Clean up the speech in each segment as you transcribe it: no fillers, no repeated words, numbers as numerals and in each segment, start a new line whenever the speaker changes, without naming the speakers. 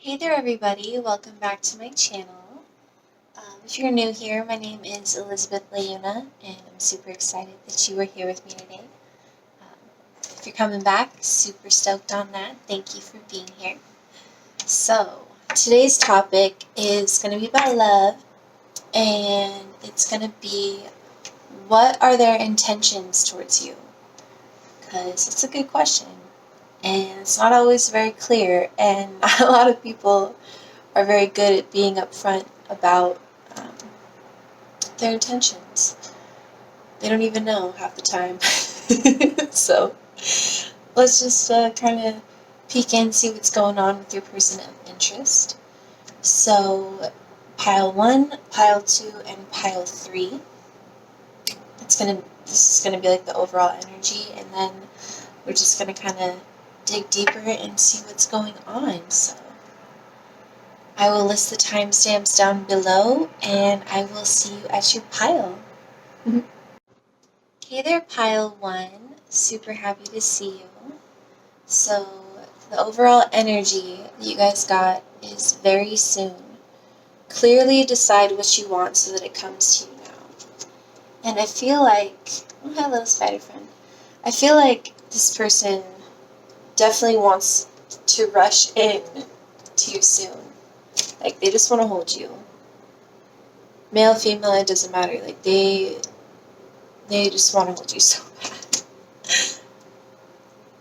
Hey there everybody, welcome back to my channel. If you're new here, my name is ElizabethLauna and I'm super excited that you are here with me today. If you're coming back, super stoked on that. Thank you for being here. So, today's topic is going to be about love, and it's going to be, what are their intentions towards you? Because it's a good question, and it's not always very clear, and a lot of people are very good at being upfront about their intentions. They don't even know half the time. So let's just kind of peek in, see what's going on with your person of interest. So pile 1, pile 2, and pile 3. This is gonna be like the overall energy, and then we're just gonna kind of dig deeper and see what's going on. So I will list the timestamps down below, and I will see you at your pile. Hey there, pile 1. Super happy to see you. So, the overall energy that you guys got is very soon. Clearly decide what you want so that it comes to you now. And I feel like, oh, hello, spider friend. I feel like this person definitely wants to rush in to you soon. Like, they just want to hold you. Male, female, it doesn't matter. Like, they just want to hold you so bad.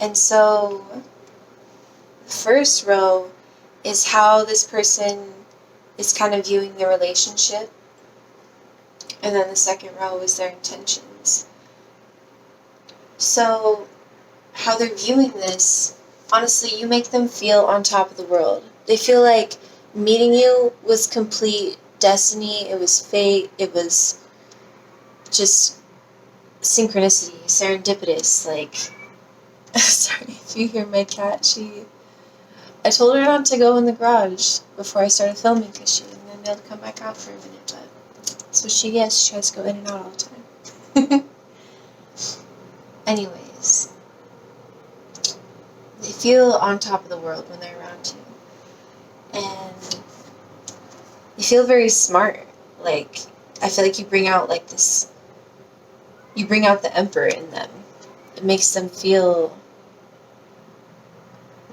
And so, the first row is how this person is kind of viewing their relationship. And then the second row is their intentions. So, how they're viewing this, honestly, you make them feel on top of the world. They feel like meeting you was complete destiny, it was fate, it was just synchronicity, serendipitous, like, sorry if you hear my cat, I told her not to go in the garage before I started filming because she didn't be able to come back out for a minute, but that's what she gets. She tries to go in and out all the time. Anyways, they feel on top of the world when they're around you. And you feel very smart. Like, I feel like you bring out like this, you bring out the emperor in them. It makes them feel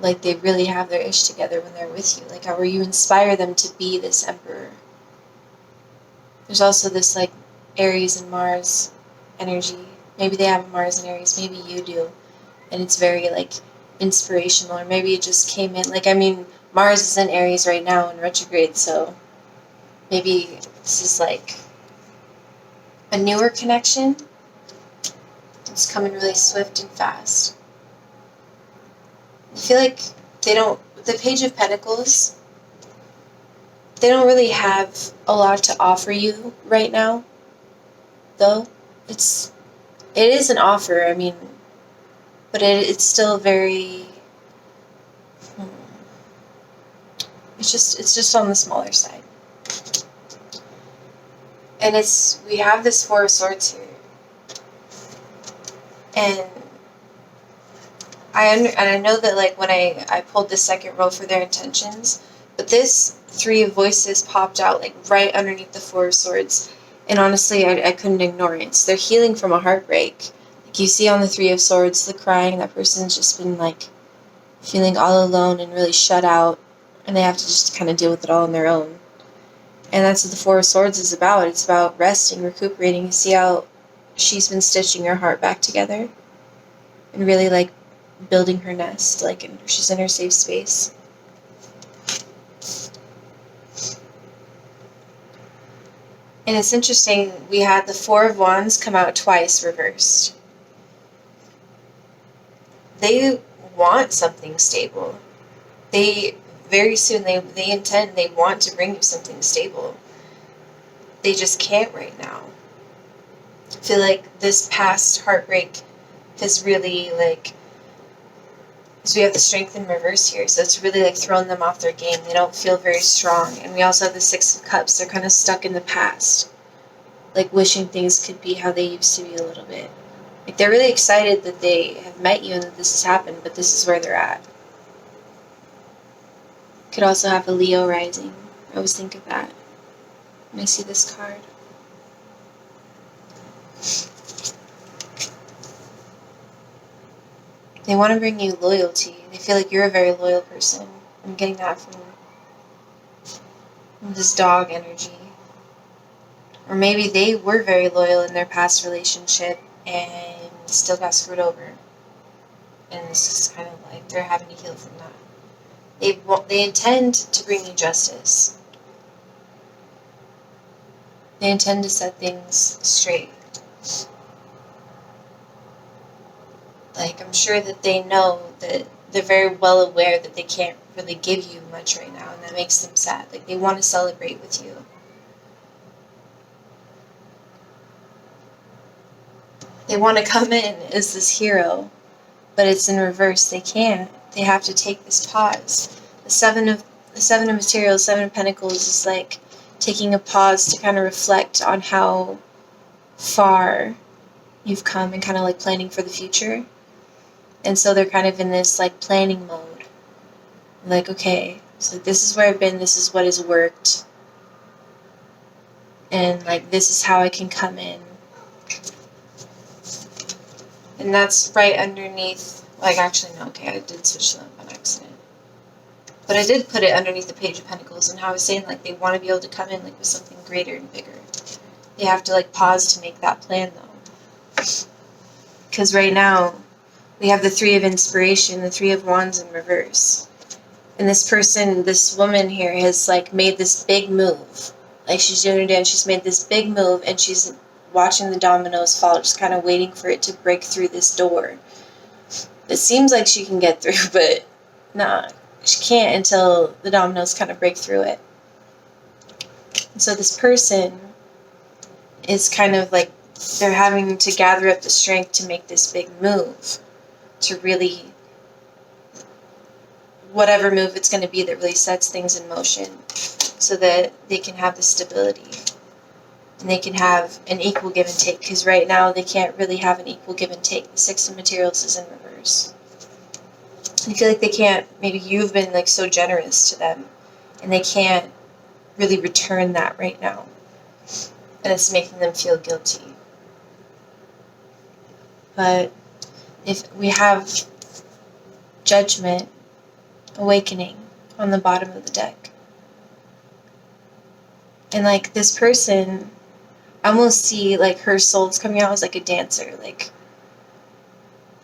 like they really have their ish together when they're with you. Like, how you inspire them to be this emperor. There's also this, like, Aries and Mars energy. Maybe they have Mars and Aries, maybe you do. And it's very, like, inspirational, or maybe it just came in. Like, I mean, Mars is in Aries right now in retrograde, so maybe this is, like, a newer connection. It's coming really swift and fast. I feel like the Page of Pentacles, they don't really have a lot to offer you right now, though. It is an offer, I mean, but it's still very, it's just on the smaller side. And we have this Four of Swords here. And I know that, like, when I pulled the second row for their intentions, but this Three of Voices popped out, like, right underneath the Four of Swords. And honestly, I couldn't ignore it. So they're healing from a heartbreak. Like, you see on the Three of Swords, the crying, that person's just been, like, feeling all alone and really shut out. And they have to just kind of deal with it all on their own. And that's what the Four of Swords is about. It's about resting, recuperating. You see how she's been stitching her heart back together. And really, like, building her nest. Like, she's in her safe space. And it's interesting, we had the Four of Wands come out twice reversed. They want something stable. Very soon, they want to bring you something stable. They just can't right now. I feel like this past heartbreak has really, like, because we have the Strength in reverse here, so it's really, like, thrown them off their game. They don't feel very strong. And we also have the Six of Cups. They're kind of stuck in the past, like, wishing things could be how they used to be a little bit. Like, they're really excited that they have met you and that this has happened, but this is where they're at. Could also have a Leo rising. I always think of that when I see this card. They want to bring you loyalty. They feel like you're a very loyal person. I'm getting that from this dog energy. Or maybe they were very loyal in their past relationship and still got screwed over. And this is kind of like they're having to heal from that. They intend to bring you justice. They intend to set things straight. Like, I'm sure that they know that they're very well aware that they can't really give you much right now, and that makes them sad. Like, they want to celebrate with you. They want to come in as this hero, but it's in reverse. They can't. They have to take this pause. The seven of materials, Seven of Pentacles is like taking a pause to kind of reflect on how far you've come and kind of like planning for the future. And so they're kind of in this like planning mode. Like, okay, so this is where I've been, this is what has worked. And like, this is how I can come in. And that's right underneath, like actually no, okay, I did switch them on accident. But I did put it underneath the Page of Pentacles, and how I was saying like they want to be able to come in like with something greater and bigger. They have to like pause to make that plan though. Because right now, we have the Three of Inspiration, the Three of Wands in reverse. And this person, this woman here has like made this big move. Like she's doing her dance, she's made this big move and she's watching the dominoes fall, just kind of waiting for it to break through this door. It seems like she can get through, but nah, she can't until the dominoes kind of break through it. And so this person is kind of like, they're having to gather up the strength to make this big move. To really, whatever move it's going to be that really sets things in motion so that they can have the stability and they can have an equal give and take, because right now they can't really have an equal give and take. The Six of Materials is in reverse. I feel like they can't, maybe you've been like so generous to them and they can't really return that right now, and it's making them feel guilty. But if we have Judgment, Awakening on the bottom of the deck. And like this person, I almost see like her soul's coming out as like a dancer, like,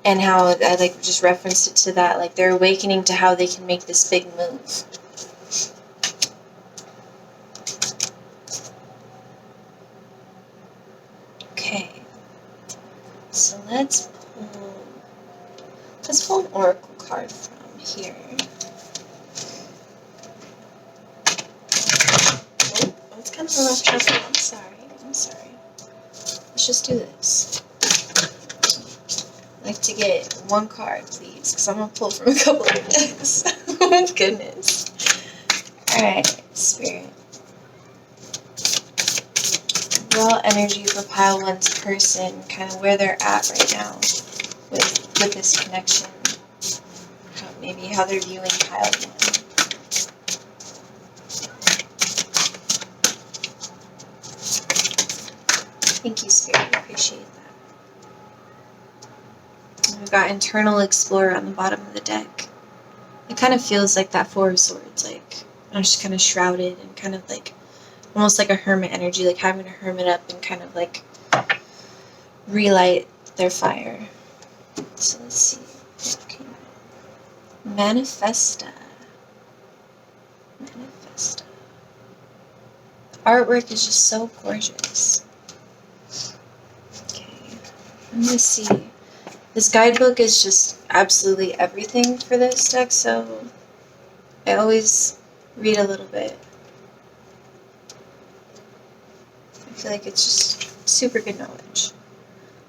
and how I like just referenced it to that, like they're awakening to how they can make this big move. Okay, so let's pull an oracle card from here. Oh, it's kind of a rough shuffle. I'm sorry. Let's just do this. I'd like to get one card, please, because I'm going to pull from a couple of decks. Oh, goodness. Alright, Spirit. Raw energy for pile one's person, kind of where they're at right now with this connection. Maybe how they're viewing pile one. Thank you, Spirit. I appreciate that. And we've got Internal Explorer on the bottom of the deck. It kind of feels like that Four of Swords, like I'm just kind of shrouded and kind of like almost like a hermit energy, like having to hermit up and kind of like relight their fire. So let's see. Okay. Manifesta. The artwork is just so gorgeous. Okay, I'm gonna see. This guidebook is just absolutely everything for this deck, so I always read a little bit. I feel like it's just super good knowledge.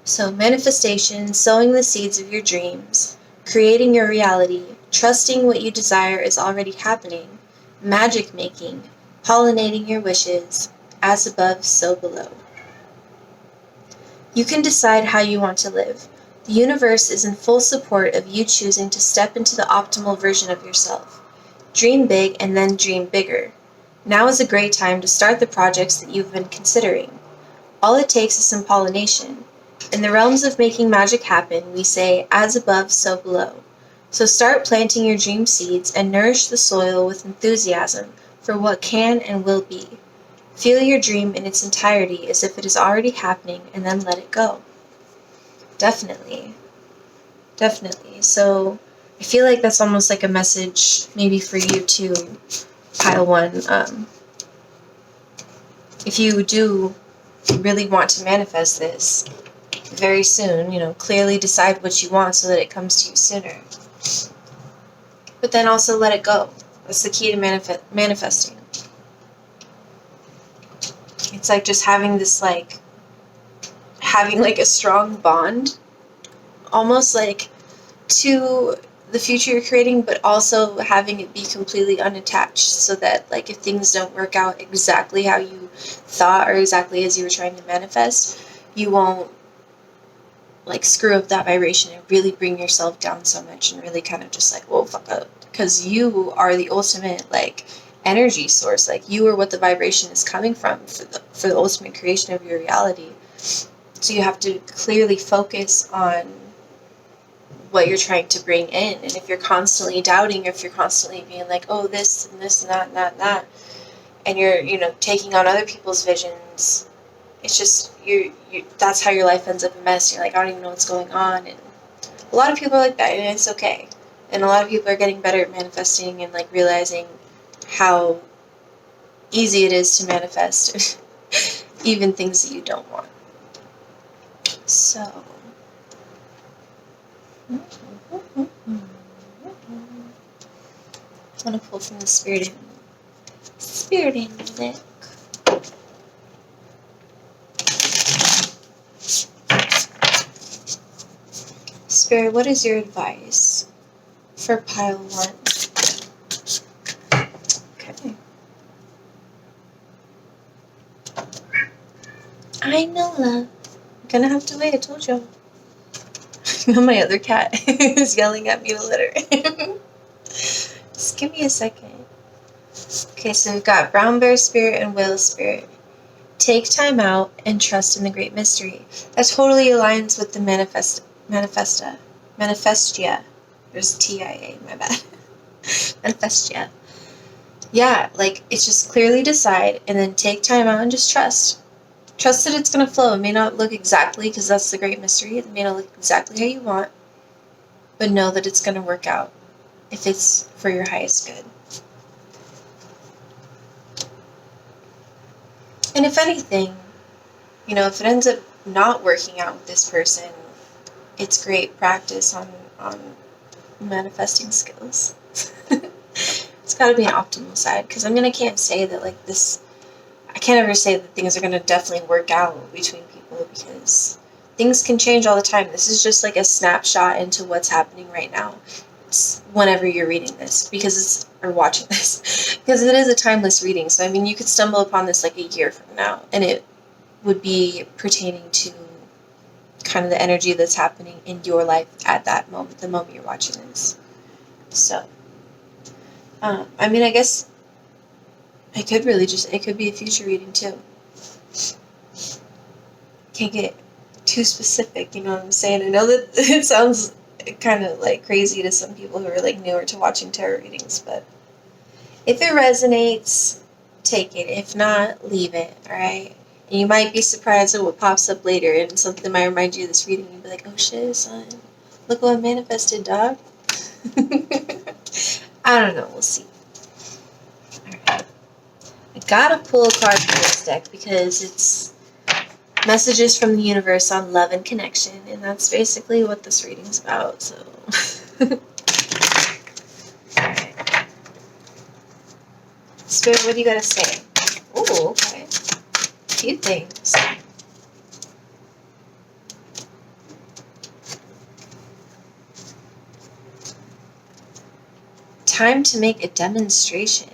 So, manifestation, sowing the seeds of your dreams, creating your reality, trusting what you desire is already happening, magic making, pollinating your wishes, as above, so below. You can decide how you want to live. The universe is in full support of you choosing to step into the optimal version of yourself. Dream big and then dream bigger. Now is a great time to start the projects that you've been considering. All it takes is some pollination. In the realms of making magic happen, we say, as above, so below. So start planting your dream seeds and nourish the soil with enthusiasm for what can and will be. Feel your dream in its entirety as if it is already happening, and then let it go. Definitely. Definitely. So I feel like that's almost like a message maybe for you too, pile one. If you do really want to manifest this very soon, clearly decide what you want so that it comes to you sooner. But then also let it go. That's the key to manifesting. It's like just having this having a strong bond, almost like to the future you're creating, but also having it be completely unattached, so that if things don't work out exactly how you thought or exactly as you were trying to manifest, you won't screw up that vibration and really bring yourself down so much and really kind of just whoa, fuck up, because you are the ultimate energy source. You are what the vibration is coming from for the ultimate creation of your reality. So you have to clearly focus on what you're trying to bring in. And if you're constantly doubting, or if you're constantly being oh, this and this and that and that and that, and you're taking on other people's visions, it's just you that's how your life ends up a mess. You're I don't even know what's going on. And a lot of people are like that, and it's okay. And a lot of people are getting better at manifesting and realizing how easy it is to manifest even things that you don't want. So I'm going to pull from the Spirit Animal deck. Spirit, what is your advice for pile one? Okay. I know, love. I'm going to have to wait, I told you. My other cat is yelling at me to let her in. Just give me a second. Okay, so we've got Brown Bear Spirit and Whale Spirit. Take time out and trust in the great mystery. That totally aligns with the Manifestia. There's TIA, my bad. Manifestia. Yeah, it's just clearly decide and then take time out and just trust. Trust that it's going to flow. It may not look exactly, because that's the great mystery. It may not look exactly how you want, but know that it's going to work out if it's for your highest good. And if anything, if it ends up not working out with this person, it's great practice on manifesting skills. It's got to be an optimal side, because I can't say that this. I can't ever say that things are going to definitely work out between people, because things can change all the time. This is just a snapshot into what's happening right now. It's whenever you're reading this, or watching this, because it is a timeless reading. So you could stumble upon this a year from now, and it would be pertaining to kind of the energy that's happening in your life at that moment, the moment you're watching this. So, I guess it could really it could be a future reading too. Can't get too specific, you know what I'm saying? I know that it sounds kind of crazy to some people who are newer to watching tarot readings, but if it resonates, take it. If not, leave it, alright? And you might be surprised at what pops up later, and something might remind you of this reading, and you'll be oh shit, son, look what I manifested, dog. I don't know, we'll see. Alright. I gotta pull a card from this deck because it's messages from the universe on love and connection, and that's basically what this reading's about, so. Alright. Spirit, what do you gotta say? Ooh, okay. A few things. Time to make a demonstration.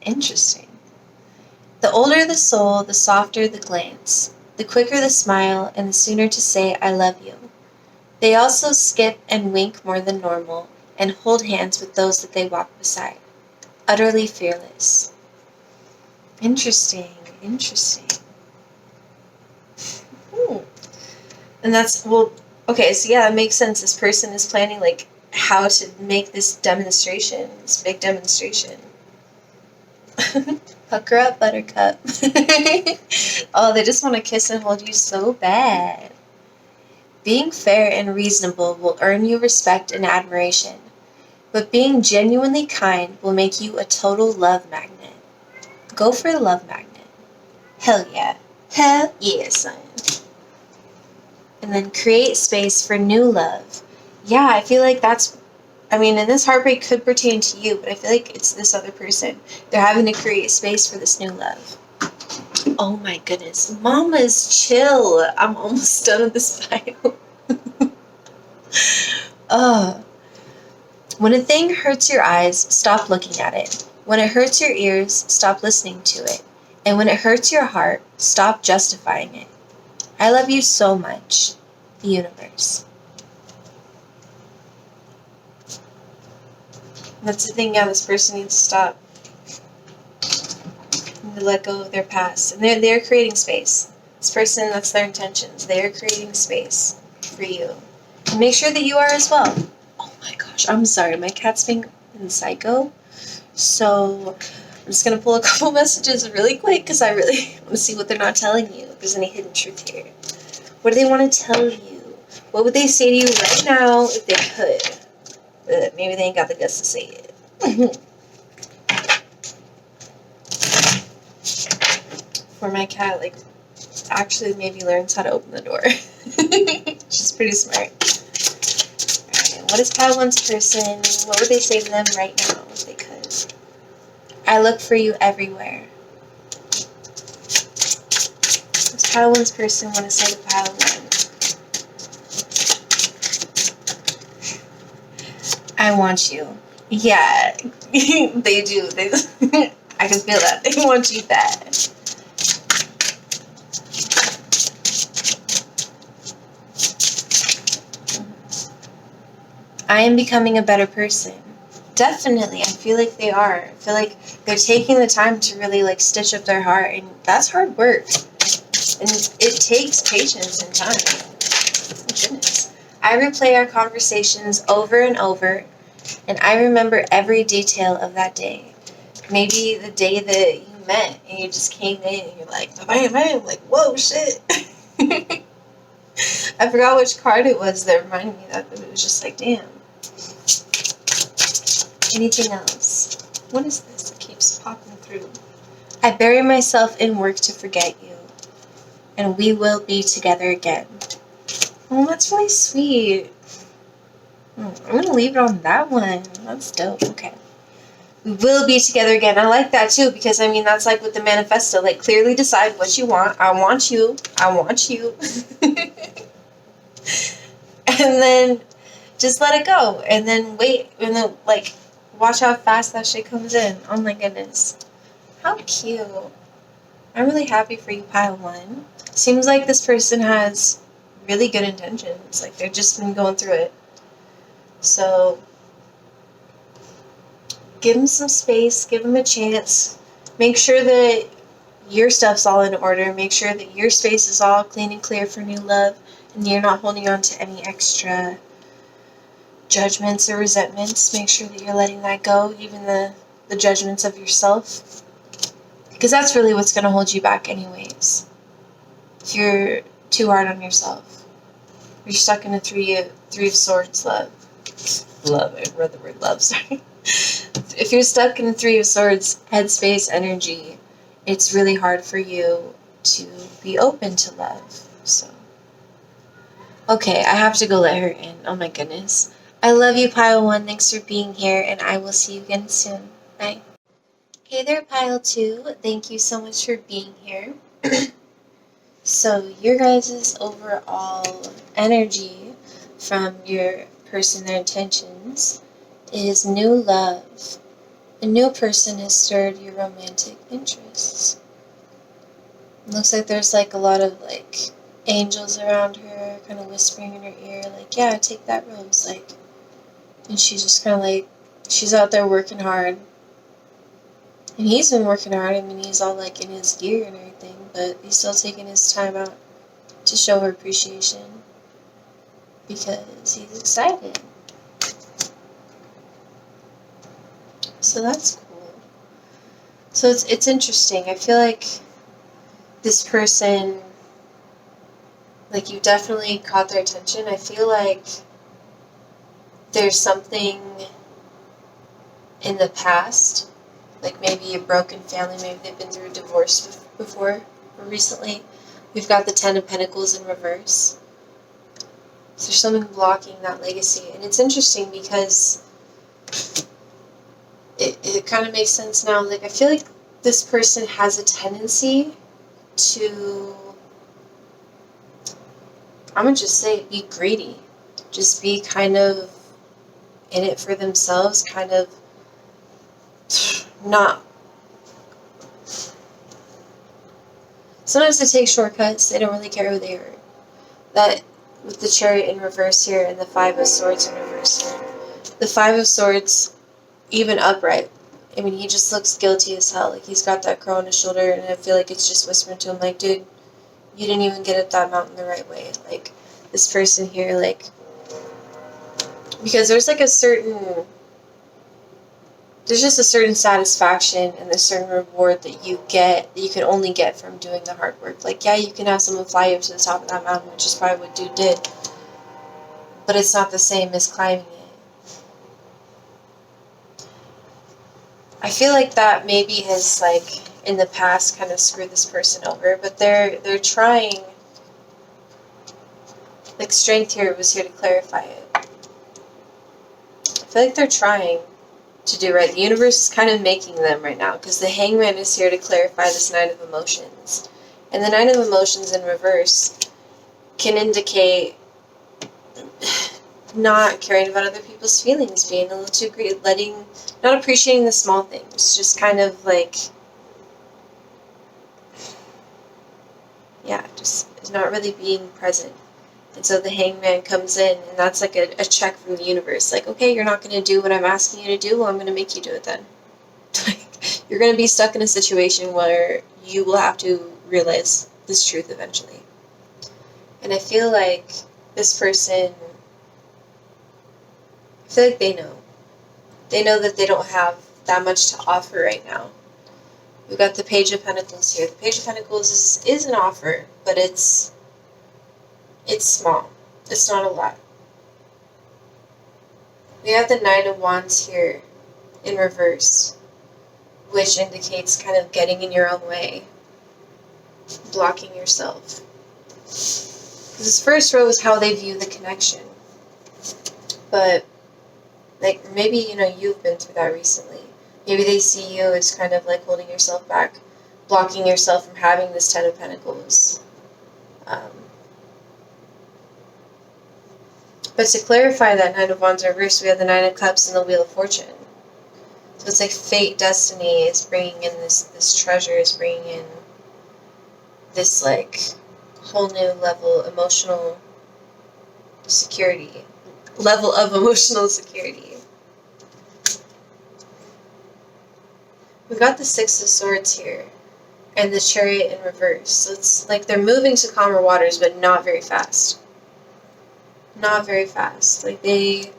Interesting. The older the soul, the softer the glance, the quicker the smile, and the sooner to say, I love you. They also skip and wink more than normal, and hold hands with those that they walk beside. utterly fearless. Interesting. And that's, well, okay, so yeah, it makes sense. This person is planning, like, how to make this demonstration, this big demonstration. Pucker up, buttercup. Oh, they just want to kiss and hold you so bad. Being fair and reasonable will earn you respect and admiration, but being genuinely kind will make you a total love magnet. Go for the love magnet. Hell yeah. Hell yeah, son. And then create space for new love. Yeah, I feel like that's, I mean, and this heartbreak could pertain to you, but I feel like it's this other person. They're having to create space for this new love. Oh my goodness. Mama's chill. I'm almost done with this pile. When a thing hurts your eyes, stop looking at it. When it hurts your ears, stop listening to it. And when it hurts your heart, stop justifying it. I love you so much. The universe. That's the thing, yeah, this person needs to stop. To let go of their past. And they're creating space. This person, that's their intentions. They're creating space for you. And make sure that you are as well. Oh my gosh, I'm sorry. My cat's being psycho. So I'm just going to pull a couple messages really quick because I really want to see what they're not telling you. If there's any hidden truth here. What do they want to tell you? What would they say to you right now if they could? Maybe they ain't got the guts to say it. For my cat, like, actually maybe learns how to open the door. She's pretty smart. Alright, what is pile one's person? What would they say to them right now if they could? I look for you everywhere. What does pile one's person want to say to pile one? I want you. Yeah, they do. I can feel that. They want you bad. I am becoming a better person. Definitely. I feel like they are. I feel like they're taking the time to really, like, stitch up their heart. And that's hard work. And it takes patience and time. Oh, goodness. I replay our conversations over and over. And I remember every detail of that day. Maybe the day that you met and you just came in and you're like, bam, bam, like, whoa, shit. I forgot which card it was that reminded me that, but it was just like, damn. Anything else? What is this? It keeps popping through. I bury myself in work to forget you, and we will be together again. Oh, that's really sweet. I'm going to leave it on that one. That's dope. Okay. We will be together again. I like that too, because I mean, that's like with the manifesto. Like, clearly decide what you want. I want you. I want you. And then just let it go. And then wait. And then, like, watch how fast that shit comes in. Oh my goodness. How cute. I'm really happy for you, pile one. Seems like this person has really good intentions. Like, they've just been going through it. So give them some space. Give them a chance. Make sure that your stuff's all in order. Make sure that your space is all clean and clear for new love. And you're not holding on to any extra judgments or resentments. Make sure that you're letting that go. Even the judgments of yourself. Because that's really what's going to hold you back anyways. If you're too hard on yourself. You're stuck in a three of swords love. Love, I read the word love, sorry. If you're stuck in a three of swords headspace energy, it's really hard for you to be open to love. So, okay, I have to go let her in. Oh my goodness. I love you, Pile 1. Thanks for being here, and I will see you again soon. Bye. Hey there, Pile 2. Thank you so much for being here. So, your guys' overall energy from your person, their intentions, is new love. A new person has stirred your romantic interests. It looks like there's like a lot of like angels around her, kind of whispering in her ear, like, yeah, take that rose, like, and she's just kind of like, she's out there working hard, And he's been working hard. I mean, he's all like in his gear and everything, but he's still taking his time out to show her appreciation because he's excited. So that's cool. So it's interesting. I feel like this person, like, you definitely caught their attention. I feel like there's something in the past, like maybe a broken family, maybe they've been through a divorce before or recently. We've got the Ten of Pentacles in reverse. So there's something blocking that legacy. And it's interesting because it kind of makes sense now. Like, I feel like this person has a tendency to, I'm going to just say, be greedy. Just be kind of in it for themselves, kind of not. Sometimes they take shortcuts. They don't really care who they hurt. That, with the Chariot in reverse here and the Five of Swords in reverse here. The Five of Swords, even upright, I mean, he just looks guilty as hell. Like, he's got that crow on his shoulder, and I feel like it's just whispering to him, like, dude, you didn't even get up that mountain the right way. Like, this person here, like, because there's like a certain, there's just a certain satisfaction and a certain reward that you get, that you can only get from doing the hard work. Like, yeah, you can have someone fly you up to the top of that mountain, which is probably what dude did, but it's not the same as climbing it. I feel like that maybe has, like, in the past kind of screwed this person over, but they're trying, like, Strength here was here to clarify it. I feel like they're trying to do right. The universe is kind of making them right now, because the Hangman is here to clarify this Nine of Emotions. And the Nine of Emotions in reverse can indicate not caring about other people's feelings, being a little too greedy, not appreciating the small things, just kind of like, yeah, just not really being present. And so the Hangman comes in, and that's like a check from the universe. Like, okay, you're not going to do what I'm asking you to do, well, I'm going to make you do it then. Like, you're going to be stuck in a situation where you will have to realize this truth eventually. And I feel like this person, I feel like they know. They know that they don't have that much to offer right now. We've got the Page of Pentacles here. The Page of Pentacles is an offer, but it's small. It's not a lot. We have the Nine of Wands here in reverse, which indicates kind of getting in your own way, blocking yourself. This first row is how they view the connection. But, like, maybe, you know, you've been through that recently. Maybe they see you as kind of like holding yourself back, blocking yourself from having this Ten of Pentacles. But to clarify that Nine of Wands reverse, we have the Nine of Cups and the Wheel of Fortune. So it's like fate, destiny is bringing in this treasure, is bringing in this, like, whole new level of emotional security. We've got the Six of Swords here, and the Chariot in reverse. So it's like they're moving to calmer waters, but not very fast. Not very fast. Like, they're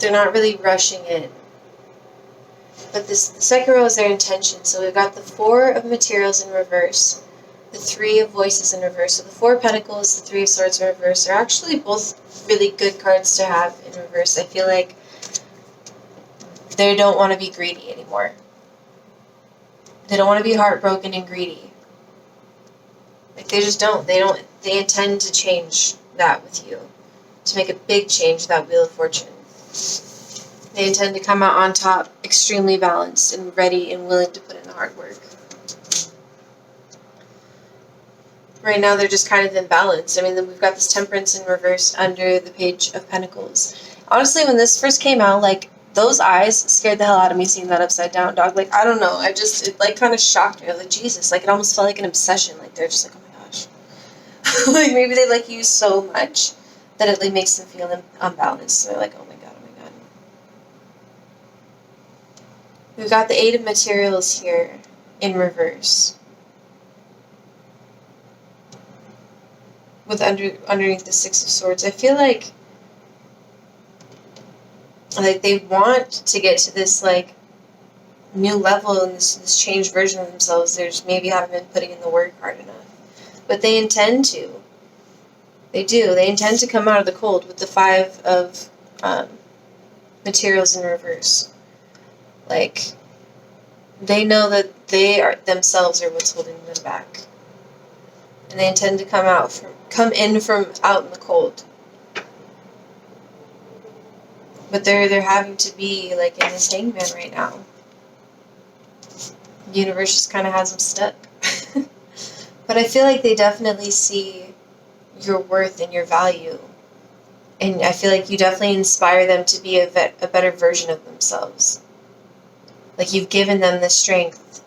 not really rushing in. But the second row is their intention. So we've got the Four of Materials in reverse, the Three of Voices in reverse. So the Four of Pentacles, the Three of Swords in reverse are actually both really good cards to have in reverse. I feel like they don't want to be greedy anymore. They don't want to be heartbroken and greedy. Like, they just don't. They intend to change that with you. To make a big change, that Wheel of Fortune. They intend to come out on top, extremely balanced and ready and willing to put in the hard work. Right now, they're just kind of imbalanced. I mean, then we've got this Temperance in reverse under the Page of Pentacles. Honestly, when this first came out, like, those eyes scared the hell out of me seeing that upside down dog. Like, I don't know. It like, kind of shocked me. I was like, Jesus. Like, it almost felt like an obsession. Like, they're just like, oh my gosh. Like, maybe they like you so much that it, like, makes them feel unbalanced. So they're like, oh my god, oh my god. We've got the Eight of Materials here in reverse. With underneath the Six of Swords. I feel like they want to get to this like new level and this changed version of themselves. They just maybe haven't been putting in the work hard enough. But they intend to. They do. They intend to come out of the cold with the Five of Materials in reverse. Like, they know that they are themselves are what's holding them back. And they intend to come in from out in the cold. But they're having to be like in this hangman right now. The universe just kind of has them stuck. But I feel like they definitely see your worth and your value. And I feel like you definitely inspire them to be a better version of themselves. Like, you've given them the strength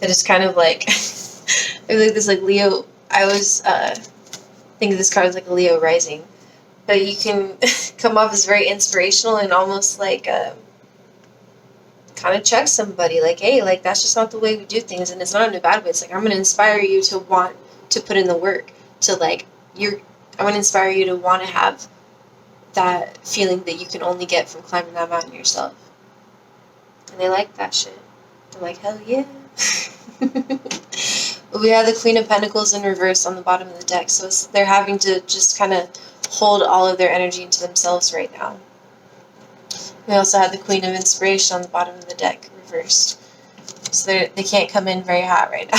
that is kind of like, I feel like this like Leo, I always think of this card as like a Leo rising. But you can come off as very inspirational and almost like kind of check somebody. Like, hey, like that's just not the way we do things. And it's not in a bad way. It's like, I'm going to inspire you to want to put in the work. To like, I want to inspire you to want to have that feeling that you can only get from climbing that mountain yourself. And they like that shit. They're like, hell yeah. But we have the Queen of Pentacles in reverse on the bottom of the deck. So they're having to just kind of hold all of their energy into themselves right now. We also have the Queen of Inspiration on the bottom of the deck reversed. So they can't come in very hot right now.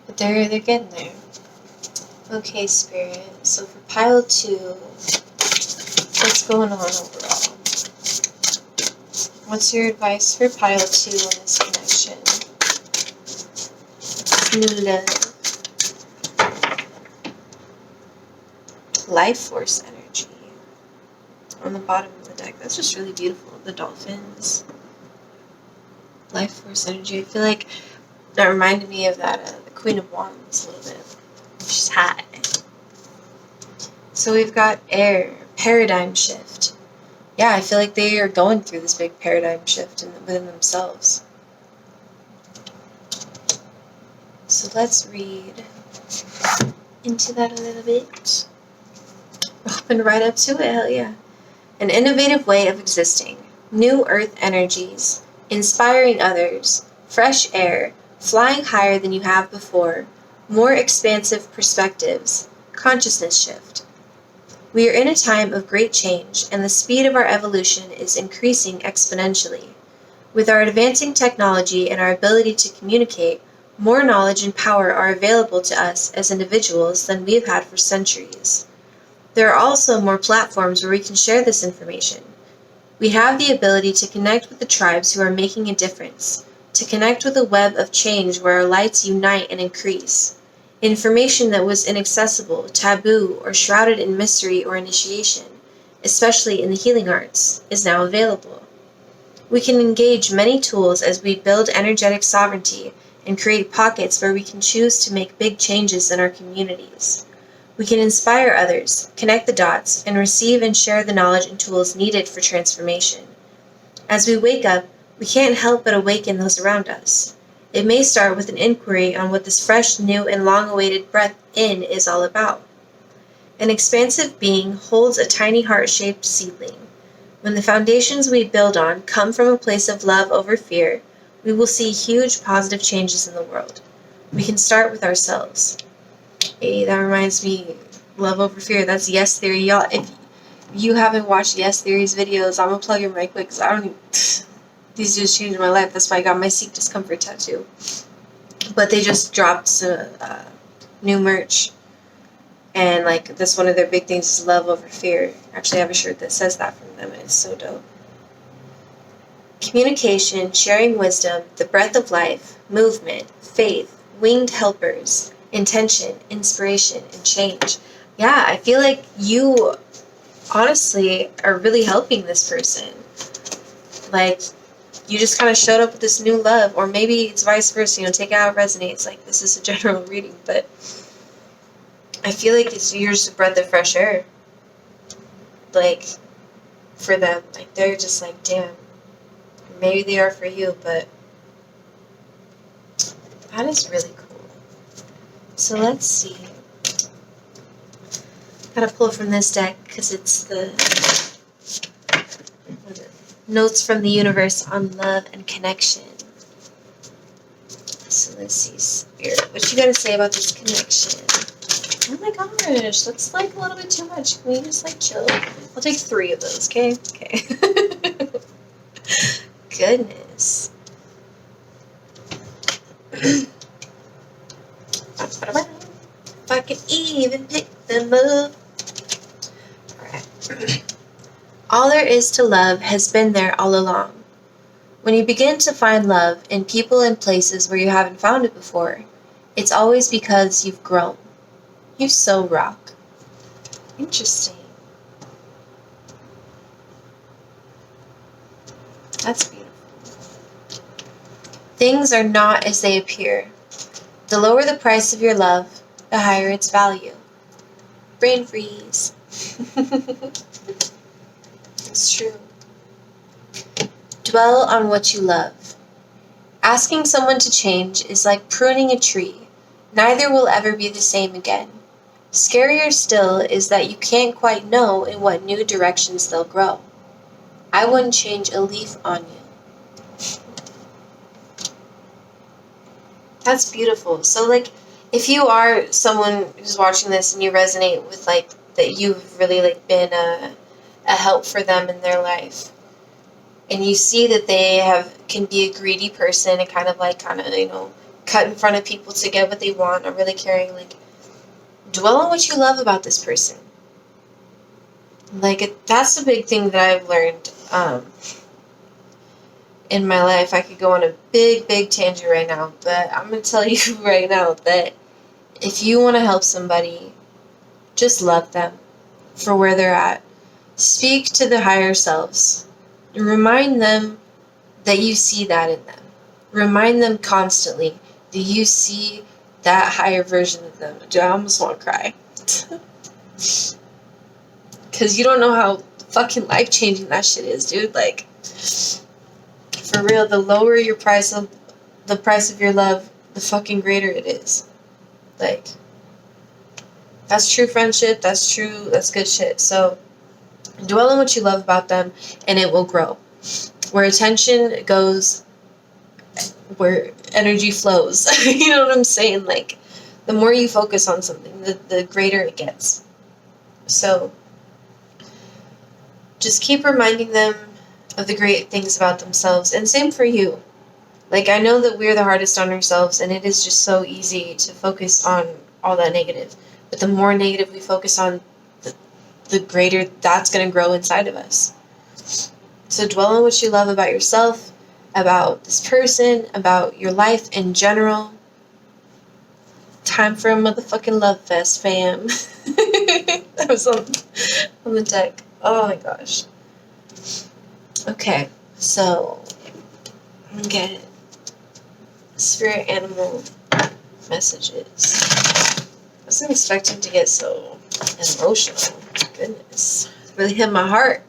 But they're getting there. Okay, Spirit. So for pile 2, what's going on overall? What's your advice for pile 2 on this connection? New love. Life force energy. On the bottom of the deck. That's just really beautiful. The dolphins. Life force energy. I feel like that reminded me of that, the Queen of Wands a little bit. She's hot. So we've got air. Paradigm shift. Yeah, I feel like they are going through this big paradigm shift within themselves. So let's read into that a little bit. Open right up to it, hell yeah. An innovative way of existing. New earth energies. Inspiring others. Fresh air. Flying higher than you have before. More expansive perspectives. Consciousness shift. We are in a time of great change, and the speed of our evolution is increasing exponentially. With our advancing technology and our ability to communicate, more knowledge and power are available to us as individuals than we have had for centuries. There are also more platforms where we can share this information. We have the ability to connect with the tribes who are making a difference, to connect with a web of change where our lights unite and increase. Information that was inaccessible, taboo, or shrouded in mystery or initiation, especially in the healing arts, is now available. We can engage many tools as we build energetic sovereignty and create pockets where we can choose to make big changes in our communities. We can inspire others, connect the dots, and receive and share the knowledge and tools needed for transformation. As we wake up, we can't help but awaken those around us. It may start with an inquiry on what this fresh, new, and long-awaited breath in is all about. An expansive being holds a tiny heart-shaped seedling. When the foundations we build on come from a place of love over fear, we will see huge positive changes in the world. We can start with ourselves. Hey, that reminds me, love over fear, that's Yes Theory. Y'all, if you haven't watched Yes Theory's videos, I'm gonna plug him right quick, because I don't even... These dudes changed my life. That's why I got my Seek Discomfort tattoo. But they just dropped some new merch. And, like, that's one of their big things is love over fear. Actually, I have a shirt that says that from them, and it's so dope. Communication, sharing wisdom, the breath of life, movement, faith, winged helpers, intention, inspiration, and change. Yeah, I feel like you, honestly, are really helping this person. Like, you just kind of showed up with this new love, or maybe it's vice versa, take it how it resonates. Like, this is a general reading, but I feel like you're just a breath of fresh air. Like, for them. Like, they're just like, damn. Maybe they are for you, but that is really cool. So let's see. Gotta pull from this deck because it's the notes from the universe on love and connection. So let's see, Spirit. What you gotta say about this connection? Oh my gosh, that's like a little bit too much. Can we just like chill? I'll take 3 of those, okay? Okay. Goodness. If I can even pick them up. Alright. All there is to love has been there all along. When you begin to find love in people and places where you haven't found it before, it's always because you've grown. You so rock. Interesting. That's beautiful. Things are not as they appear. The lower the price of your love, the higher its value. Brain freeze. It's true. Dwell on what you love. Asking someone to change is like pruning a tree. Neither will ever be the same again. Scarier still is that you can't quite know in what new directions they'll grow. I wouldn't change a leaf on you. That's beautiful. So, like, if you are someone who's watching this and you resonate with, like, that you've really, like, been a help for them in their life, and you see that they can be a greedy person and kind of, you know, cut in front of people to get what they want, or really caring, like, dwell on what you love about this person. Like, that's the big thing that I've learned in my life. I could go on a big tangent right now, but I'm going to tell you right now that if you want to help somebody, just love them for where they're at. Speak to the higher selves. Remind them that you see that in them. Remind them constantly that you see that higher version of them. Dude, I almost want to cry. Because you don't know how fucking life-changing that shit is, dude. Like, for real, the lower the price of your love, the fucking greater it is. Like, that's true friendship, that's good shit. So, dwell on what you love about them, and it will grow. Where attention goes, where energy flows. You know what I'm saying? Like, the more you focus on something, the greater it gets. So, just keep reminding them of the great things about themselves. And same for you. Like, I know that we're the hardest on ourselves, and it is just so easy to focus on all that negative. But the more negative we focus on, the greater that's going to grow inside of us. So dwell on what you love about yourself, about this person, about your life in general. Time for a motherfucking love fest, fam. That was on the deck. Oh my gosh. Okay, so I'm gonna get spirit animal messages. I wasn't expecting to get so emotional. Goodness. It really hit my heart.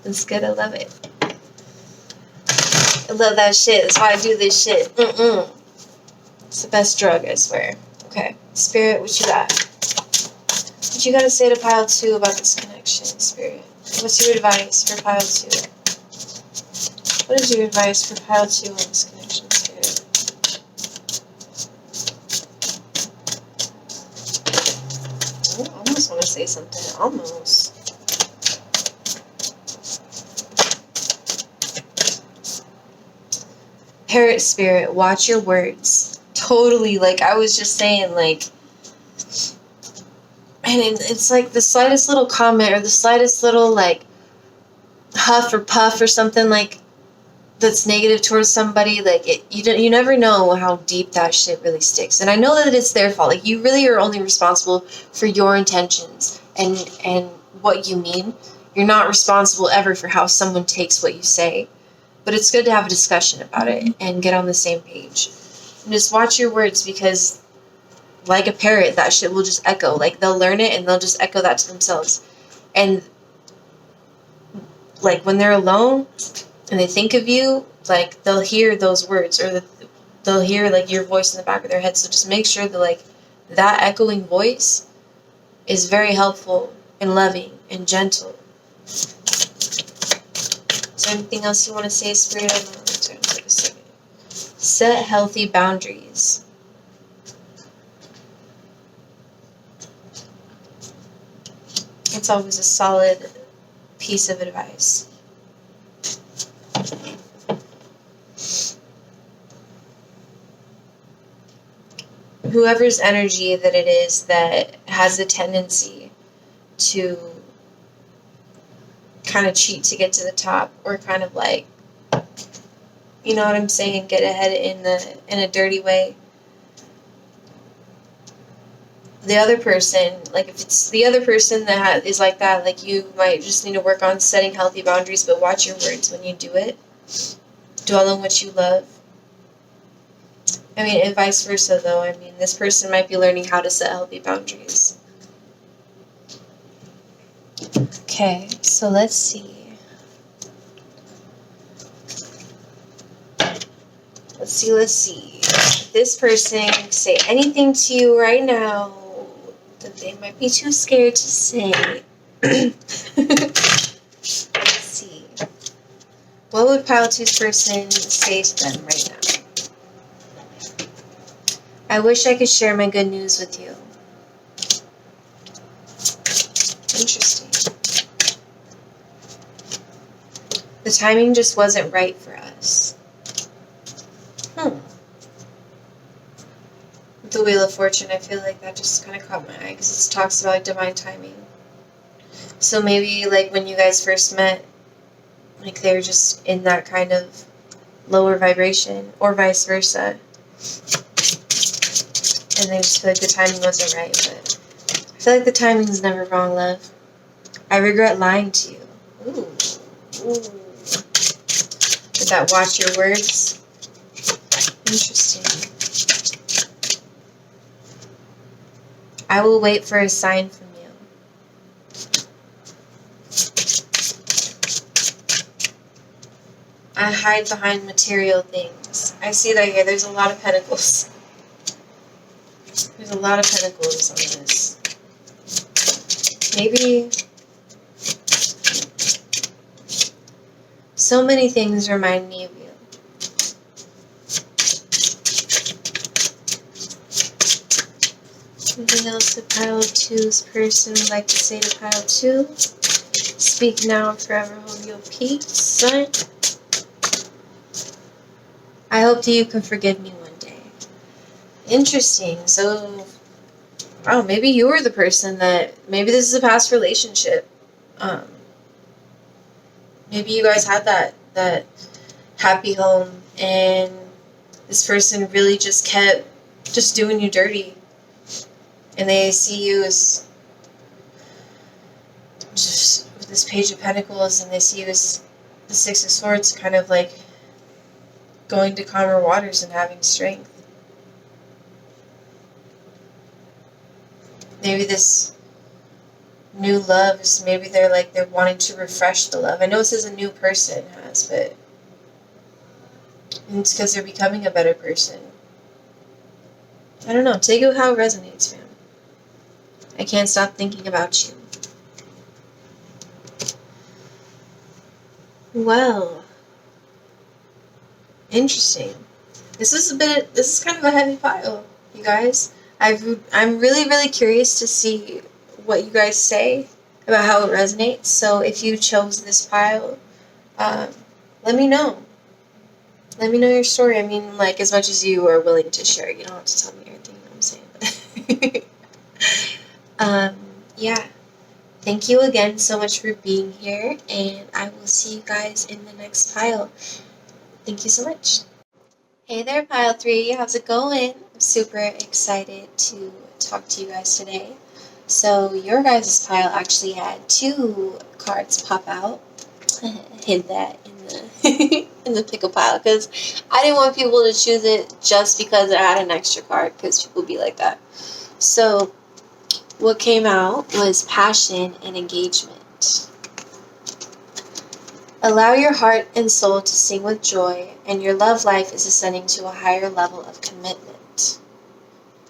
It's good, I love it. I love that shit. That's why I do this shit. It's the best drug, I swear. Okay, Spirit, what you got? What you got to say to Pile 2 about this connection, Spirit? What's your advice for Pile 2? What is your advice for Pile 2 on this connection, Spirit? I almost want to say something. Almost. Parrot Spirit, watch your words. Totally, like I was just saying, like, and it's like the slightest little comment or the slightest little, like, huff or puff or something, like, that's negative towards somebody, like, you never know how deep that shit really sticks. And I know that it's their fault. Like, you really are only responsible for your intentions and what you mean. You're not responsible ever for how someone takes what you say. But it's good to have a discussion about it and get on the same page. And just watch your words, because like a parrot, that shit will just echo. Like, they'll learn it and they'll just echo that to themselves. And like when they're alone, and they think of you, like, they'll hear those words, or they'll hear, like, your voice in the back of their head. So just make sure that, like, that echoing voice is very helpful and loving and gentle. Is there anything else you want to say, Spirit? I'm going to return for a second. Set healthy boundaries. It's always a solid piece of advice. Whoever's energy that it is that has a tendency to kind of cheat to get to the top, or kind of like, you know what I'm saying, get ahead in a dirty way. The other person, like, if it's the other person that is like that, like, you might just need to work on setting healthy boundaries, but watch your words when you do it. Dwell on what you love. I mean, and vice versa, though. I mean, this person might be learning how to set healthy boundaries. Okay, so let's see. Let's see. This person can say anything to you right now that they might be too scared to say. Let's see. What would Pile 2's person say to them right now? I wish I could share my good news with you. Interesting. The timing just wasn't right for us. The Wheel of Fortune, I feel like that just kind of caught my eye because it talks about divine timing. So maybe, like, when you guys first met, like, they're just in that kind of lower vibration, or vice versa. And they just feel like the timing wasn't right, but I feel like the timing is never wrong, love. I regret lying to you. Ooh. Did that watch your words? Interesting. I will wait for a sign from you. I hide behind material things. I see that here. There's a lot of pentacles. There's a lot of pentacles on this. Maybe so many things remind me of you. Anything else that Pile 2's person would like to say to Pile 2? Speak now and forever hold your peace, son. I hope that you can forgive me one day. Interesting. So, oh, maybe you were the person that, maybe this is a past relationship. Maybe you guys had that happy home, and this person really just kept just doing you dirty. And they see you as just with this Page of Pentacles, and they see you as the Six of Swords, kind of like going to calmer waters and having strength. Maybe this new love is, maybe they're wanting to refresh the love. I know it says a new person has, but it's because they're becoming a better person. I don't know. Take it how it resonates, fam. I can't stop thinking about you. Well, interesting. This is kind of a heavy pile, you guys. I'm really, really curious to see what you guys say about how it resonates. So if you chose this pile, let me know. Let me know your story. I mean, like, as much as you are willing to share. You don't have to tell me everything, you know what I'm saying? Yeah. Thank you again so much for being here, and I will see you guys in the next pile. Thank you so much. Hey there, Pile 3. How's it going? I'm super excited to talk to you guys today. So your guys' pile actually had 2 cards pop out. Hid that in the in the pickle pile because I didn't want people to choose it just because it had an extra card, because people be like that. So what came out was passion and engagement. Allow your heart and soul to sing with joy, and your love life is ascending to a higher level of commitment.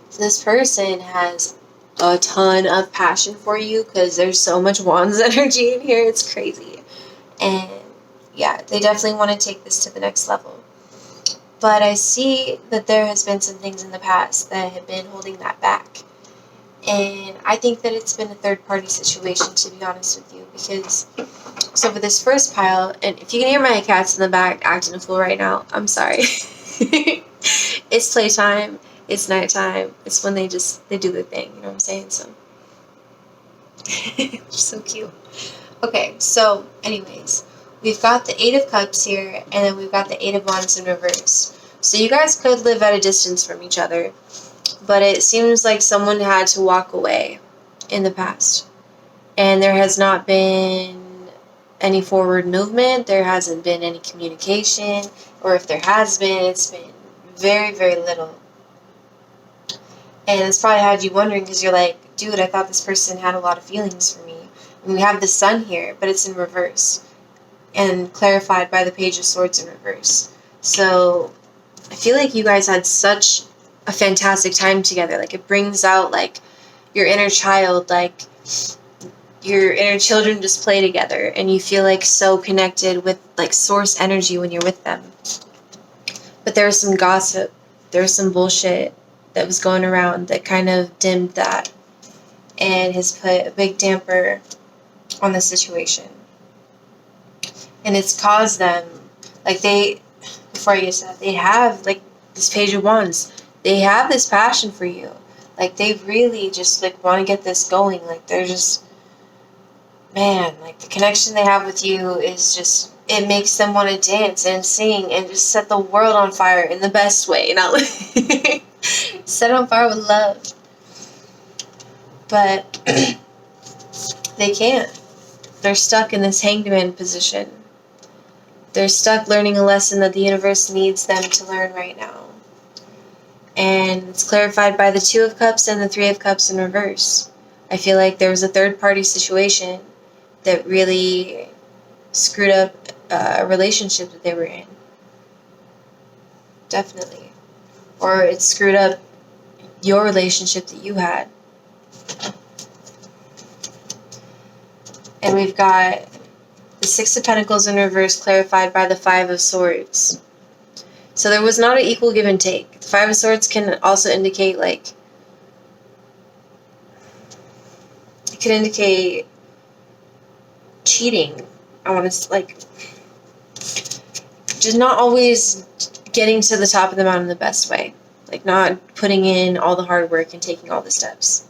So this person has a ton of passion for you because there's so much Wands energy in here. It's crazy. And yeah, they definitely want to take this to the next level. But I see that there has been some things in the past that have been holding that back. And I think that it's been a third-party situation, to be honest with you, because so for this first pile, and if you can hear my cats in the back acting a fool right now, I'm sorry. It's playtime. It's nighttime. It's when they do their thing. You know what I'm saying? So, they're so cute. Okay, so anyways, we've got the Eight of Cups here, and then we've got the Eight of Wands in reverse. So you guys could live at a distance from each other, but it seems like someone had to walk away in the past. And there has not been any forward movement. There hasn't been any communication. Or if there has been, it's been very, very little. And it's probably had you wondering because you're like, dude, I thought this person had a lot of feelings for me. And we have the Sun here, but it's in reverse. And clarified by the Page of Swords in reverse. So I feel like you guys had such a fantastic time together. Like, it brings out, like, your inner child. Like, your inner children just play together. And you feel, like, so connected with, like, source energy when you're with them. But there was some gossip. There was some bullshit that was going around that kind of dimmed that. And has put a big damper on the situation. And it's caused them, like, before I get to that, they have, like, this Page of Wands. They have this passion for you. Like, they really just, like, want to get this going. Like, they're just, man, like, the connection they have with you is just, it makes them want to dance and sing and just set the world on fire in the best way. Not like, set it on fire with love. But they can't. They're stuck in this Hanged Man position. They're stuck learning a lesson that the universe needs them to learn right now. And it's clarified by the Two of Cups and the Three of Cups in reverse. I feel like there was a third-party situation that really screwed up a relationship that they were in. Definitely. Or it screwed up your relationship that you had. And we've got the Six of Pentacles in reverse clarified by the Five of Swords. So there was not an equal give and take. The Five of Swords can also indicate, like, it can indicate cheating. I want to, like, just not always getting to the top of the mountain the best way. Like, not putting in all the hard work and taking all the steps.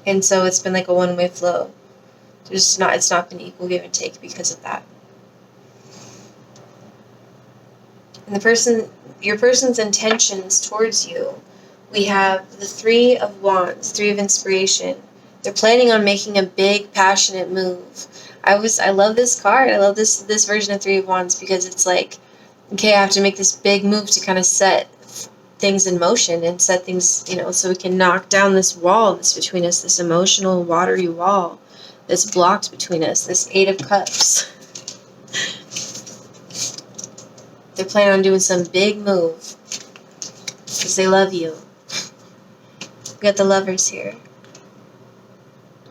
And so it's been like a one-way flow. It's not been equal give and take because of that. And your person's intentions towards you, we have the Three of Wands, Three of Inspiration. They're planning on making a big, passionate move. I love this card. I love this version of Three of Wands because it's like, okay, I have to make this big move to kind of set things in motion and set things, so we can knock down this wall that's between us, this emotional, watery wall that's blocked between us, this Eight of Cups. They're planning on doing some big move because they love you. We got the Lovers here.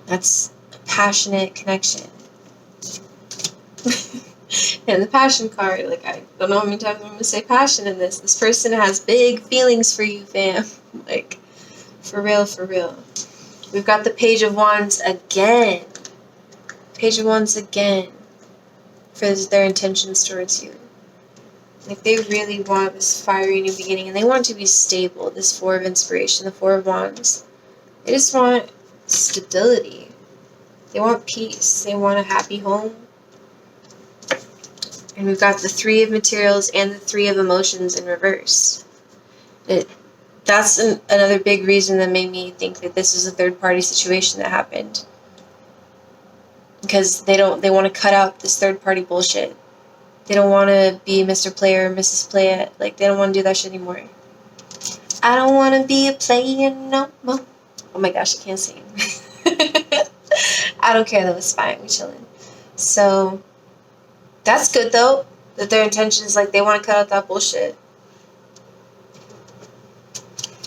That's a passionate connection. And the Passion card, like, I don't know how many times I'm going to say passion in this. This person has big feelings for you, fam. Like, for real, for real. We've got the Page of Wands again. Page of Wands again. For their intentions towards you. Like, they really want this fiery new beginning. And they want to be stable. This Four of Inspiration, the Four of Wands. They just want stability. They want peace. They want a happy home. And we've got the Three of Materials and the Three of Emotions in reverse. That's another big reason that made me think that this is a third-party situation that happened. Because they want to cut out this third-party bullshit. They don't want to be Mr. Player or Mrs. Player. Like, they don't want to do that shit anymore. I don't want to be a player no more. Oh my gosh, I can't sing. I don't care though, it's fine. We're chilling. So, That's good though, that their intention is like they want to cut out that bullshit.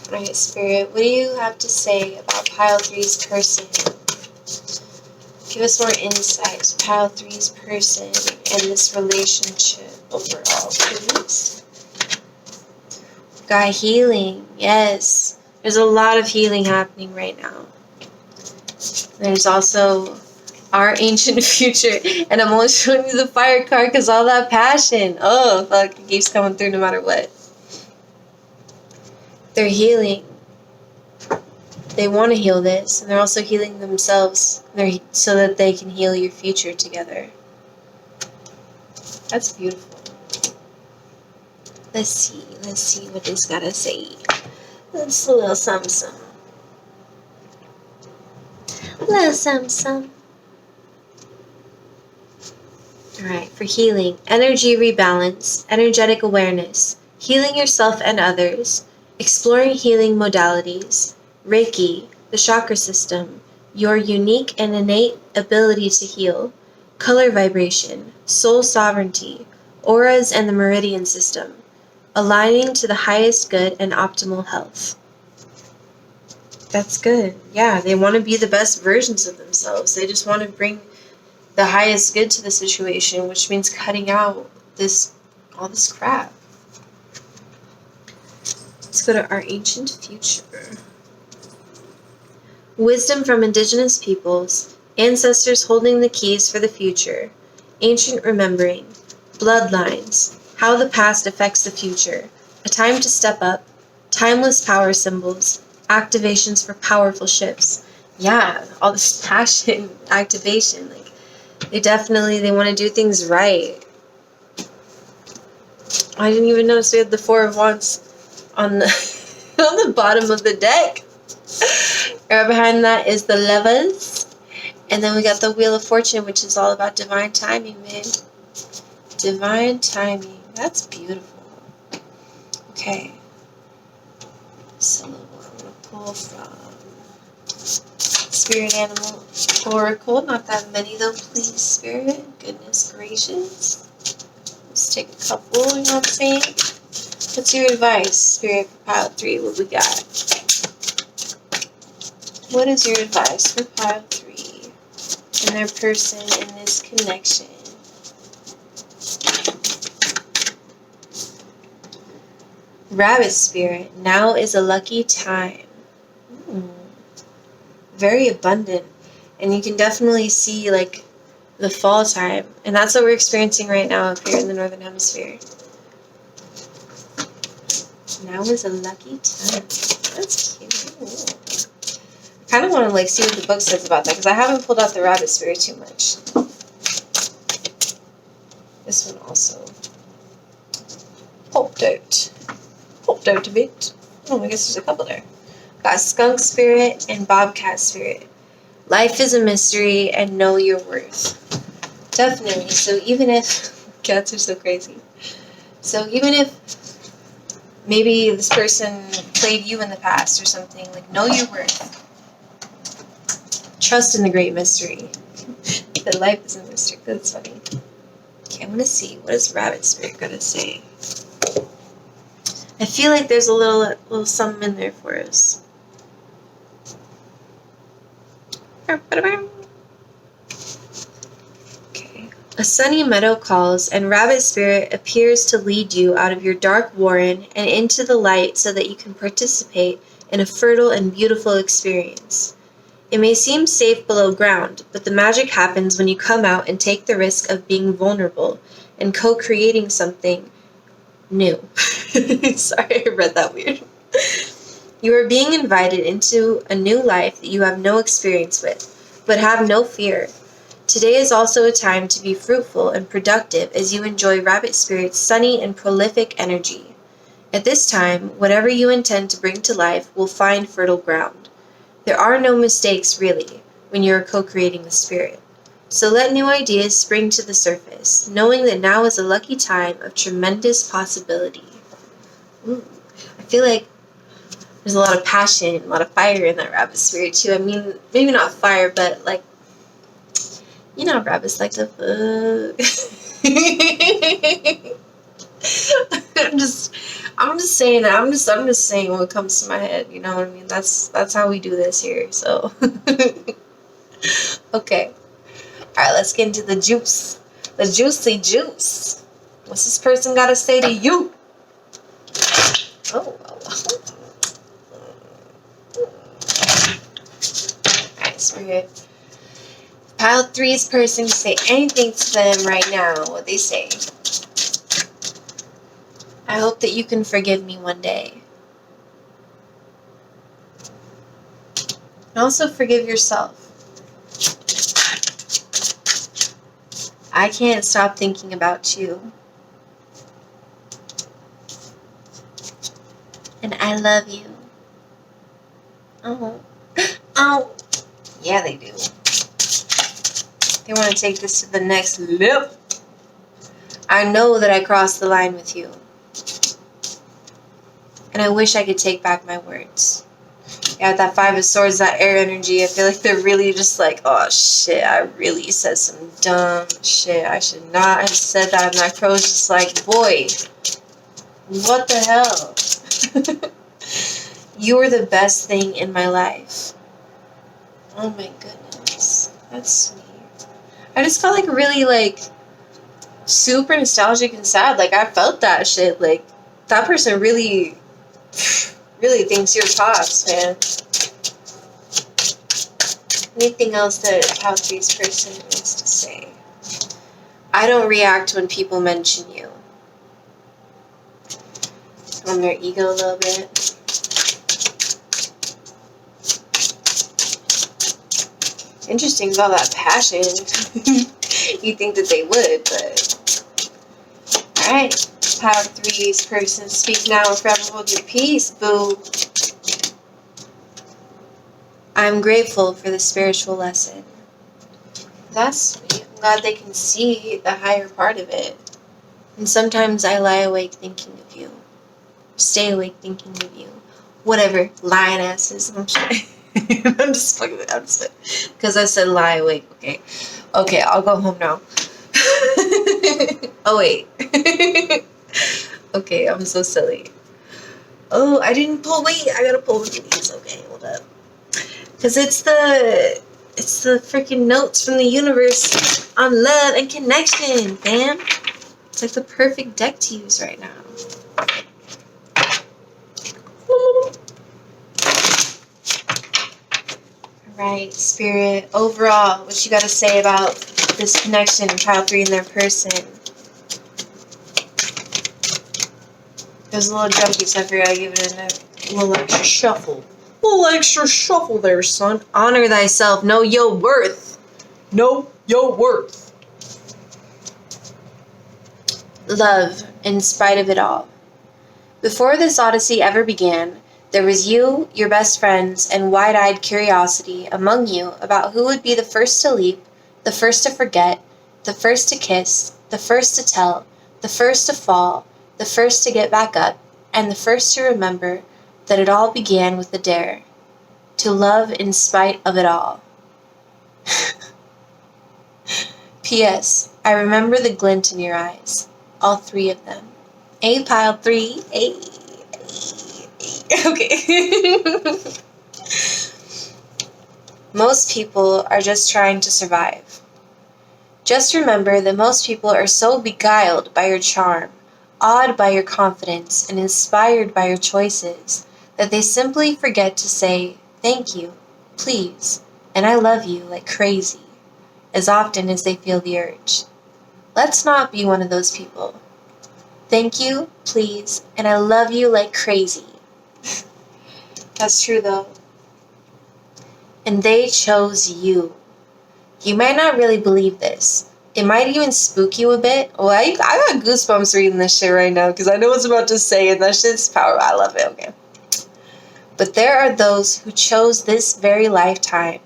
Alright, Spirit, what do you have to say about Pile 3's person? Give us more insight. Pile 3's person and this relationship overall, please. Got healing. Yes. There's a lot of healing happening right now. There's also our ancient future. And I'm only showing you the fire card because all that passion. Oh, fuck. It keeps coming through no matter what. They're healing. They want to heal this. And they're also healing themselves so that they can heal your future together. That's beautiful. Let's see what this gotta say. That's a little something. A little something. Alright, for healing, energy rebalance, energetic awareness, healing yourself and others, exploring healing modalities, Reiki, the chakra system, your unique and innate ability to heal, color vibration, soul sovereignty, auras and the meridian system, aligning to the highest good and optimal health. That's good. Yeah, they want to be the best versions of themselves. They just want to bring the highest good to the situation, which means cutting out all this crap. Let's go to our ancient future. Wisdom from indigenous peoples, ancestors holding the keys for the future, ancient remembering, bloodlines, how the past affects the future, a time to step up, timeless power symbols, activations for powerful shifts. Yeah, all this passion, activation, like they want to do things right. I didn't even notice we had the Four of Wands on the on the bottom of the deck. Right behind that is the Lovers. And then we got the Wheel of Fortune, which is all about divine timing, man. Divine timing. That's beautiful. Okay. So I'm going to pull from Spirit Animal Oracle. Not that many though, please, Spirit. Goodness gracious. Let's take a couple, you know what I'm saying? What's your advice, Spirit, for Pile 3? What we got? What is your advice for Pile 3 and their person in this connection? Rabbit Spirit, now is a lucky time. Very abundant. And you can definitely see, like, the fall time. And that's what we're experiencing right now up here in the Northern Hemisphere. Now is a lucky time. That's cute. I kind of want to, like, see what the book says about that, because I haven't pulled out the Rabbit Spirit too much. This one also popped out a bit. Oh, I guess there's a couple there. Got Skunk Spirit and Bobcat Spirit. Life is a mystery and know your worth. Definitely. So even if cats are so crazy. So even if maybe this person played you in the past or something, like, know your worth. Trust in the great mystery. That life is a mystery. That's funny. Okay, I'm gonna see. What is Rabbit Spirit gonna say? I feel like there's a little something in there for us. Okay. A sunny meadow calls, and Rabbit Spirit appears to lead you out of your dark warren and into the light so that you can participate in a fertile and beautiful experience. It may seem safe below ground, but the magic happens when you come out and take the risk of being vulnerable and co-creating something new. Sorry, I read that weird. You are being invited into a new life that you have no experience with, but have no fear. Today is also a time to be fruitful and productive as you enjoy Rabbit Spirit's sunny and prolific energy. At this time, whatever you intend to bring to life will find fertile ground. There are no mistakes, really, when you are co-creating with Spirit. So let new ideas spring to the surface, knowing that now is a lucky time of tremendous possibility. Ooh, I feel like there's a lot of passion, a lot of fire in that Rabbit Spirit too. I mean, maybe not fire, but like, you know, rabbits like to fuck. I'm just saying that. I'm just saying what comes to my head. You know what I mean? That's how we do this here. So, okay. All right, let's get into the juice. The juicy juice. What's this person got to say to you? Oh. Alright, Spirit. Pile 3's person can say anything to them right now. What they say. I hope that you can forgive me one day. And also forgive yourself. I can't stop thinking about you. And I love you. Oh. Oh. Yeah, they do. They want to take this to the next level. I know that I crossed the line with you. And I wish I could take back my words. Yeah, that 5 of Swords, that air energy, I feel like they're really just like, oh shit, I really said some dumb shit. I should not have said that. And that crow's just like, boy, what the hell? You were the best thing in my life. Oh my goodness. That's sweet. I just felt like really like super nostalgic and sad. Like I felt that shit. Like that person really thinks you're tops, man. Anything else that Pile 3's person needs to say? I don't react when people mention you. On their ego a little bit. Interesting about that passion. You think that they would, but... Alright. Pile 3's person, speak now and forever hold your peace, boo. I'm grateful for the spiritual lesson. That's sweet. I'm glad they can see the higher part of it. And sometimes I lie awake thinking of you. Stay awake thinking of you. Whatever. Lying asses. I'm sorry. I'm just fucking with it. Because I said lie awake. Okay. Okay, I'll go home now. Oh, wait. Okay, I'm so silly. Oh, I didn't pull. Wait, I gotta pull one of these. Okay, hold up. Because it's the freaking notes from the universe on love and connection, fam. It's like the perfect deck to use right now. Alright, Spirit. Overall, what you gotta say about this connection in Pile 3 and their person? It was a little junky, so I figured I'd give it a little extra shuffle. A little extra shuffle there, son. Honor thyself. Know your worth. Know your worth. Love, in spite of it all. Before this odyssey ever began, there was you, your best friends, and wide-eyed curiosity among you about who would be the first to leap, the first to forget, the first to kiss, the first to tell, the first to fall, the first to get back up, and the first to remember that it all began with a dare. To love in spite of it all. P.S. I remember the glint in your eyes. All 3 of them. A Pile 3. Okay. Most people are just trying to survive. Just remember that most people are so beguiled by your charm, awed by your confidence, and inspired by your choices, that they simply forget to say, thank you, please, and I love you like crazy, as often as they feel the urge. Let's not be one of those people. Thank you, please, and I love you like crazy. That's true, though. And they chose you. You might not really believe this. It might even spook you a bit. Well, I got goosebumps reading this shit right now because I know what's about to say, and that shit's powerful. I love it, okay. But there are those who chose this very lifetime,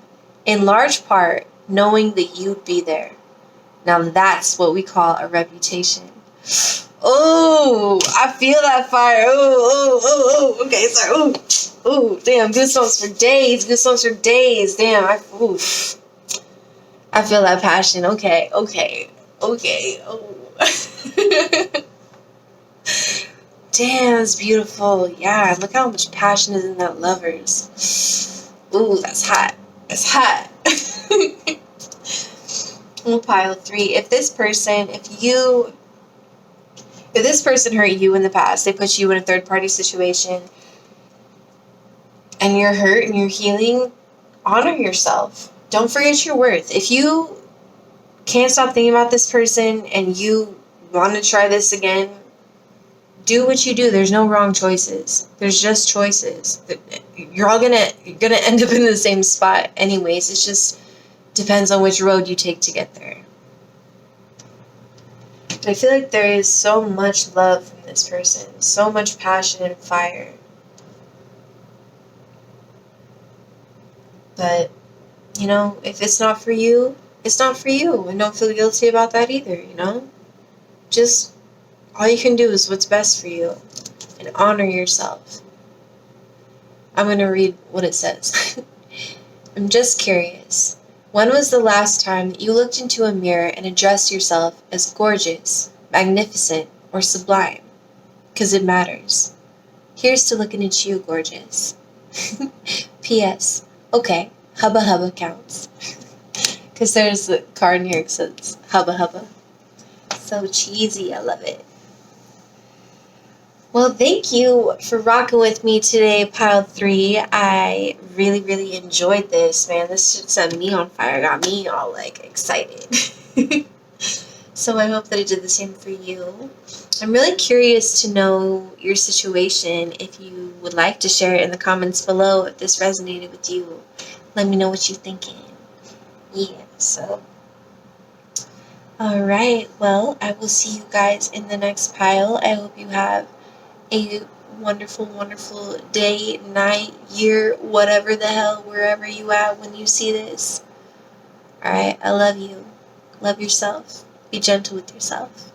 in large part knowing that you'd be there. Now that's what we call a reputation. Oh, I feel that fire. Oh, okay, sorry. Oh, damn, goosebumps for days, damn, I feel that passion. Okay, oh. Damn, that's beautiful. Yeah, look how much passion is in that Lovers. Ooh, that's hot. That's hot. We'll pile 3. If this person hurt you in the past, they put you in a third-party situation, and you're hurt and you're healing, honor yourself. Don't forget your worth. If you can't stop thinking about this person and you want to try this again, do what you do. There's no wrong choices. There's just choices. You're gonna end up in the same spot anyways. It just depends on which road you take to get there. But I feel like there is so much love from this person, so much passion and fire. But, you know, if it's not for you, it's not for you. And don't feel guilty about that either, you know? Just, all you can do is what's best for you. And honor yourself. I'm going to read what it says. I'm just curious. When was the last time that you looked into a mirror and addressed yourself as gorgeous, magnificent, or sublime? 'Cause it matters. Here's to looking at you, gorgeous. P.S. Okay, hubba hubba counts. 'Cause there's the card in here that says hubba hubba. So cheesy, I love it. Well, thank you for rocking with me today, Pile 3. I really, really enjoyed this, man. This shit set me on fire, got me all, like, excited. So I hope that it did the same for you. I'm really curious to know your situation. If you would like to share it in the comments below, if this resonated with you, let me know what you're thinking. Yeah, so. Alright, well, I will see you guys in the next pile. I hope you have a wonderful, wonderful day, night, year, whatever the hell, wherever you at when you see this. Alright, I love you. Love yourself. Be gentle with yourself.